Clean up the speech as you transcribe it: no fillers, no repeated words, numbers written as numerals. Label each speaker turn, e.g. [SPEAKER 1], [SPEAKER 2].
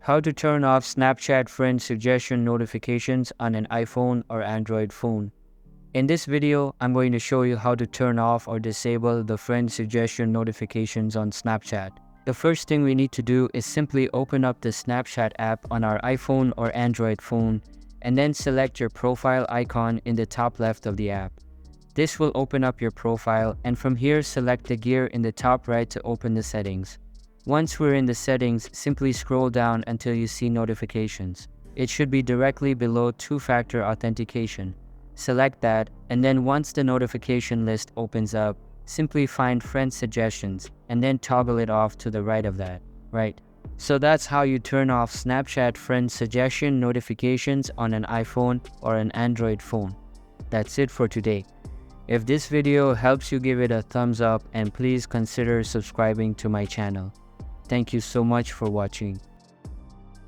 [SPEAKER 1] How to turn off Snapchat friend suggestion notifications on an iPhone or Android phone. In this video, I'm going to show you how to turn off or disable the friend suggestion notifications on Snapchat. The first thing we need to do is simply open up the Snapchat app on our iPhone or Android phone and then select your profile icon in the top left of the app. This will open up your profile, and from here select the gear in the top right to open the settings. Once we're in the settings, simply scroll down until you see notifications. It should be directly below two-factor authentication. Select that, and then once the notification list opens up, simply find friend suggestions and then toggle it off to the right of that. Right. So that's how you turn off Snapchat friend suggestion notifications on an iPhone or an Android phone. That's it for today. If this video helps you, give it a thumbs up and please consider subscribing to my channel. Thank you so much for watching.